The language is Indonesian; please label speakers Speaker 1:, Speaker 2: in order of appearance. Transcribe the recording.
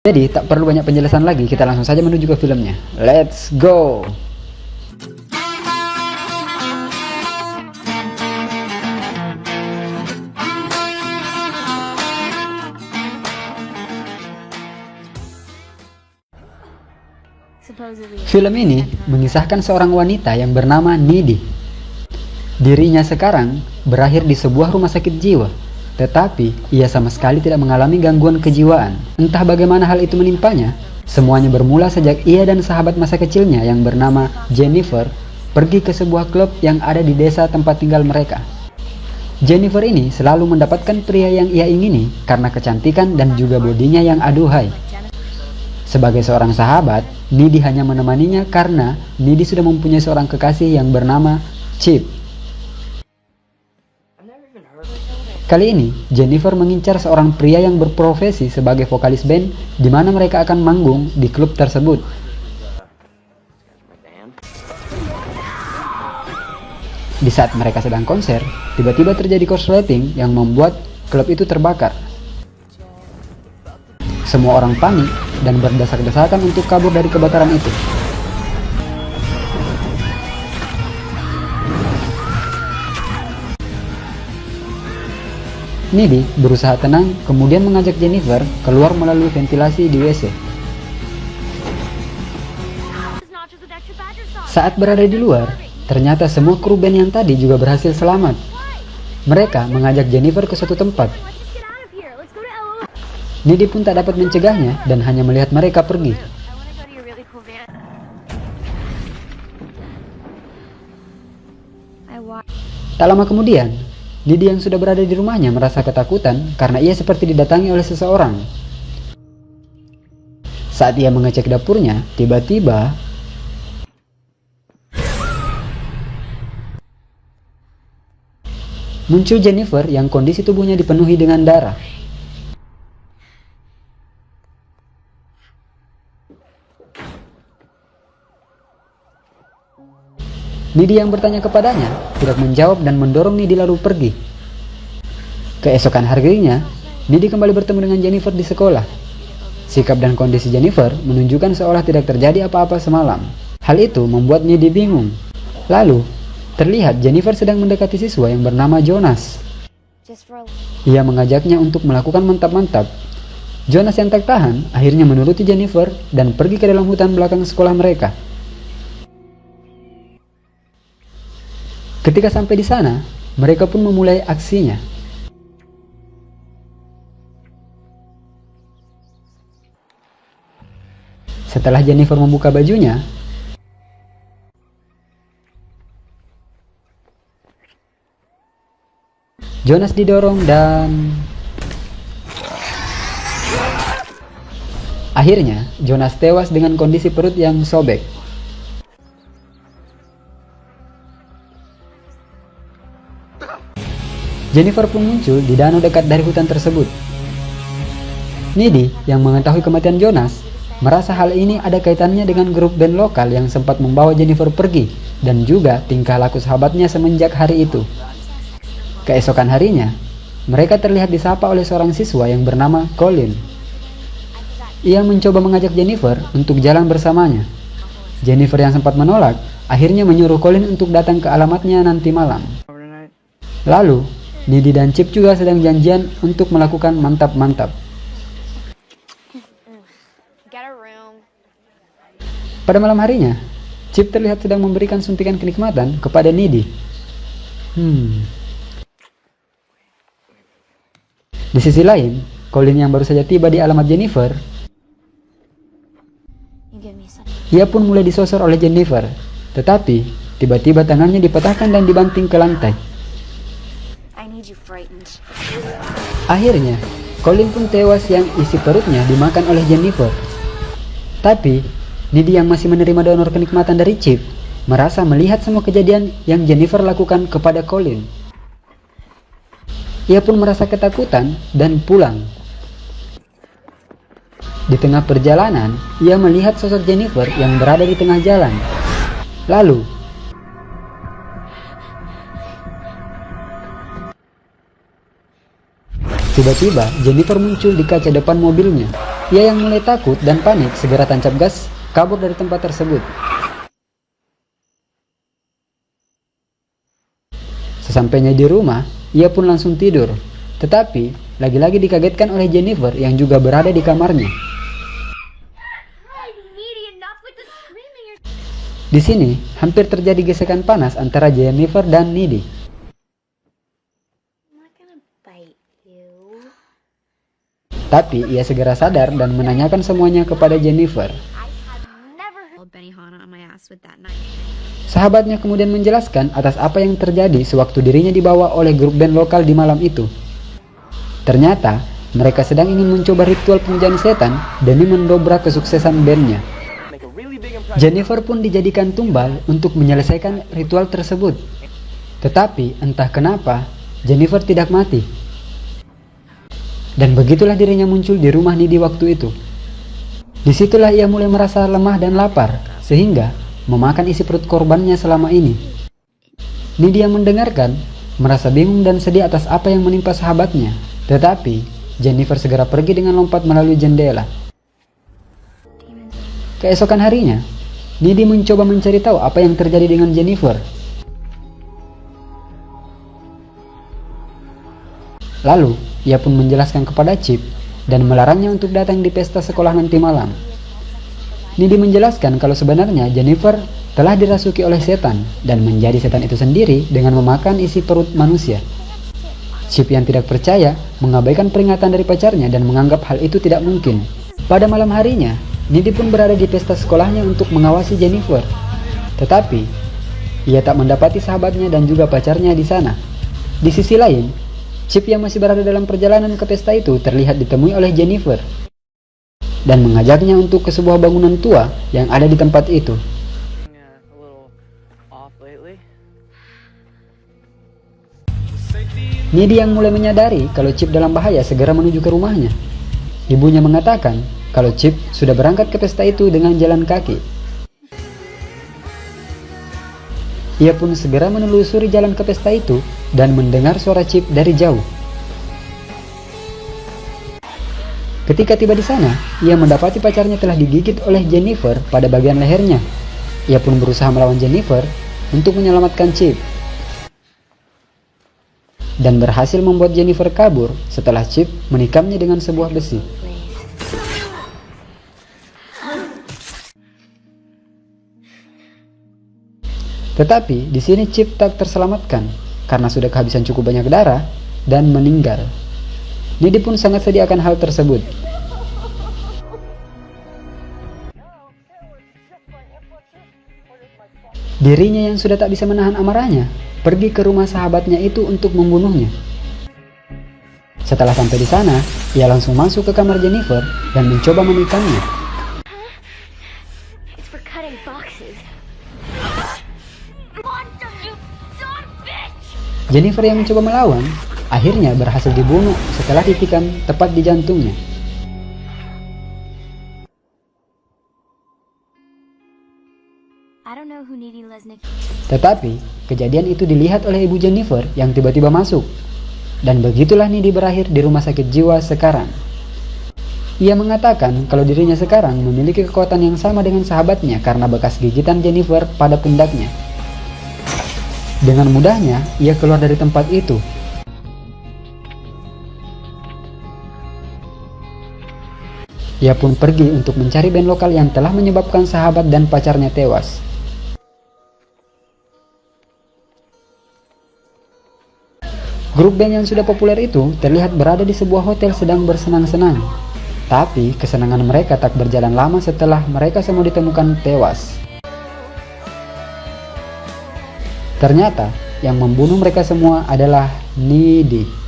Speaker 1: Jadi tak perlu banyak penjelasan lagi, kita langsung saja menuju ke filmnya. Let's go! Film ini mengisahkan seorang wanita yang bernama Needy. Dirinya sekarang berakhir di sebuah rumah sakit jiwa, tetapi ia sama sekali tidak mengalami gangguan kejiwaan. Entah bagaimana hal itu menimpanya. Semuanya bermula sejak ia dan sahabat masa kecilnya yang bernama Jennifer pergi ke sebuah klub yang ada di desa tempat tinggal mereka. Jennifer ini selalu mendapatkan pria yang ia ingini karena kecantikan dan juga bodinya yang aduhai. Sebagai seorang sahabat, Needy hanya menemaninya karena Needy sudah mempunyai seorang kekasih yang bernama Chip. Kali ini, Jennifer mengincar seorang pria yang berprofesi sebagai vokalis band di mana mereka akan manggung di klub tersebut. Di saat mereka sedang konser, tiba-tiba terjadi korsleting yang membuat klub itu terbakar. Semua orang panik dan berdesak-desakan untuk kabur dari kebakaran itu. Needy berusaha tenang, kemudian mengajak Jennifer keluar melalui ventilasi di WC. Saat berada di luar, ternyata semua kru band yang tadi juga berhasil selamat. Mereka mengajak Jennifer ke suatu tempat. Needy pun tak dapat mencegahnya dan hanya melihat mereka pergi. Tak lama kemudian, Needy yang sudah berada di rumahnya merasa ketakutan karena ia seperti didatangi oleh seseorang. Saat ia mengecek dapurnya, tiba-tiba muncul Jennifer yang kondisi tubuhnya dipenuhi dengan darah. Needy yang bertanya kepadanya tidak menjawab dan mendorong Needy lalu pergi. Keesokan harinya, Needy kembali bertemu dengan Jennifer di sekolah. Sikap dan kondisi Jennifer menunjukkan seolah tidak terjadi apa-apa semalam. Hal itu membuat Needy bingung. Lalu, terlihat Jennifer sedang mendekati siswa yang bernama Jonas. Ia mengajaknya untuk melakukan mantap-mantap. Jonas yang tak tahan akhirnya menuruti Jennifer dan pergi ke dalam hutan belakang sekolah mereka. Ketika sampai di sana, mereka pun memulai aksinya. Setelah Jennifer membuka bajunya, Jonas didorong dan akhirnya Jonas tewas dengan kondisi perut yang sobek. Jennifer pun muncul di danau dekat dari hutan tersebut. Needy yang mengetahui kematian Jonas merasa hal ini ada kaitannya dengan grup band lokal yang sempat membawa Jennifer pergi dan juga tingkah laku sahabatnya semenjak hari itu. Keesokan harinya, mereka terlihat disapa oleh seorang siswa yang bernama Colin. Ia mencoba mengajak Jennifer untuk jalan bersamanya. Jennifer yang sempat menolak akhirnya menyuruh Colin untuk datang ke alamatnya nanti malam. Lalu, Needy dan Chip juga sedang janjian untuk melakukan mantap-mantap. Pada malam harinya, Chip terlihat sedang memberikan suntikan kenikmatan kepada Needy. Di sisi lain, Colin yang baru saja tiba di alamat Jennifer, ia pun mulai disosor oleh Jennifer, tetapi tiba-tiba tangannya dipatahkan dan dibanting ke lantai. Akhirnya, Colin pun tewas yang isi perutnya dimakan oleh Jennifer. Tapi, Needy yang masih menerima donor kenikmatan dari Chip, merasa melihat semua kejadian yang Jennifer lakukan kepada Colin. Ia pun merasa ketakutan dan pulang. Di tengah perjalanan, ia melihat sosok Jennifer yang berada di tengah jalan. Lalu, tiba-tiba Jennifer muncul di kaca depan mobilnya. Ia yang mulai takut dan panik segera tancap gas kabur dari tempat tersebut. Sesampainya di rumah, ia pun langsung tidur. Tetapi, lagi-lagi dikagetkan oleh Jennifer yang juga berada di kamarnya. Di sini, hampir terjadi gesekan panas antara Jennifer dan Needy. Tapi, ia segera sadar dan menanyakan semuanya kepada Jennifer. Sahabatnya kemudian menjelaskan atas apa yang terjadi sewaktu dirinya dibawa oleh grup band lokal di malam itu. Ternyata, mereka sedang ingin mencoba ritual pemujaan setan demi mendobrak kesuksesan bandnya. Jennifer pun dijadikan tumbal untuk menyelesaikan ritual tersebut. Tetapi, entah kenapa, Jennifer tidak mati. Dan begitulah dirinya muncul di rumah Needy waktu itu. Disitulah ia mulai merasa lemah dan lapar, sehingga memakan isi perut korbannya selama ini. Needy yang mendengarkan, merasa bingung dan sedih atas apa yang menimpa sahabatnya. Tetapi, Jennifer segera pergi dengan lompat melalui jendela. Keesokan harinya, Needy mencoba mencari tahu apa yang terjadi dengan Jennifer. Lalu, ia pun menjelaskan kepada Chip dan melarangnya untuk datang di pesta sekolah nanti malam. Needy menjelaskan kalau sebenarnya Jennifer telah dirasuki oleh setan dan menjadi setan itu sendiri dengan memakan isi perut manusia. Chip yang tidak percaya mengabaikan peringatan dari pacarnya dan menganggap hal itu tidak mungkin. Pada malam harinya, Needy pun berada di pesta sekolahnya untuk mengawasi Jennifer. Tetapi, ia tak mendapati sahabatnya dan juga pacarnya di sana. Di sisi lain, Chip yang masih berada dalam perjalanan ke pesta itu terlihat ditemui oleh Jennifer dan mengajaknya untuk ke sebuah bangunan tua yang ada di tempat itu. Needy yang mulai menyadari kalau Chip dalam bahaya segera menuju ke rumahnya. Ibunya mengatakan kalau Chip sudah berangkat ke pesta itu dengan jalan kaki. Ia pun segera menelusuri jalan ke pesta itu dan mendengar suara Chip dari jauh. Ketika tiba di sana, ia mendapati pacarnya telah digigit oleh Jennifer pada bagian lehernya. Ia pun berusaha melawan Jennifer untuk menyelamatkan Chip dan berhasil membuat Jennifer kabur setelah Chip menikamnya dengan sebuah besi. Tetapi di sini Chip tak terselamatkan karena sudah kehabisan cukup banyak darah dan meninggal. Needy pun sangat sedih akan hal tersebut. Dirinya yang sudah tak bisa menahan amarahnya pergi ke rumah sahabatnya itu untuk membunuhnya. Setelah sampai di sana, ia langsung masuk ke kamar Jennifer dan mencoba menikamnya. Jennifer yang mencoba melawan, akhirnya berhasil dibunuh setelah ditikam tepat di jantungnya. Tetapi, kejadian itu dilihat oleh ibu Jennifer yang tiba-tiba masuk. Dan begitulah Needy berakhir di rumah sakit jiwa sekarang. Ia mengatakan kalau dirinya sekarang memiliki kekuatan yang sama dengan sahabatnya karena bekas gigitan Jennifer pada pundaknya. Dengan mudahnya, ia keluar dari tempat itu. Ia pun pergi untuk mencari band lokal yang telah menyebabkan sahabat dan pacarnya tewas. Grup band yang sudah populer itu terlihat berada di sebuah hotel sedang bersenang-senang. Tapi kesenangan mereka tak berjalan lama setelah mereka semua ditemukan tewas. Ternyata yang membunuh mereka semua adalah Needy.